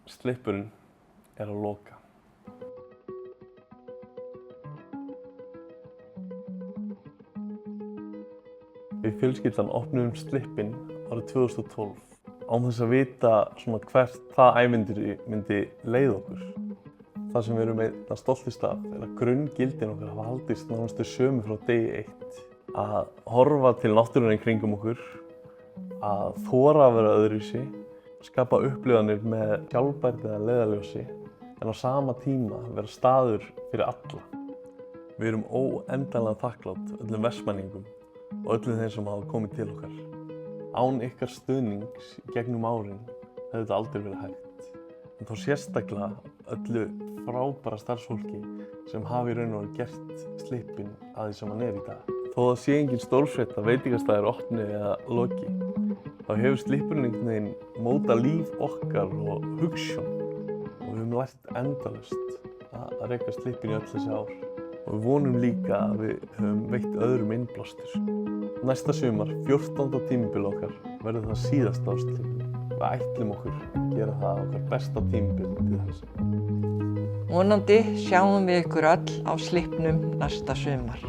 Slippurinn er að loka. Við fjölskyldan opnuðum Slippinn árið 2012 án þess að vita hvert það ævintýri myndi leiða okkur. Það sem við erum einna stoltust af er að grunngildin okkar hafa haldist nánast sömu frá degi eitt. Að horfa til náttúrunnar í kringum okkur, að þora að vera öðruvísi, skapa upplifanir með sjálfbærni eða leiðarljósi, en á sama tíma vera staður fyrir alla. Við erum óendanlega þakklát öllum Vestmanningum og öllum þeim sem hafa komið til okkar. Án ykkar stuðnings í gegnum árin hefði þetta aldrei verið hægt. En þó sérstaklega öllu frábæra starfsfólki sem hafi í raun og veru gert Slippinn að því sem hann er í dag. Þó það sé engin stórfrétt að veitingastaðir opni eða loki, þá hefur Slippurinn einhvern veginn mótað líf okkar og hugsjón og við höfum lært endalaust að reka Slippinn í öll þessi ár. Og við vonum líka að við höfum veitt öðrum innblástur. Næsta sumar, 14. tímabil okkar, verður það síðasta á Slippnum. Við ætlum okkur að gera það okkar besta tímabil til þess. Vonandi sjáum við ykkur öll á Slippnum næsta sumar.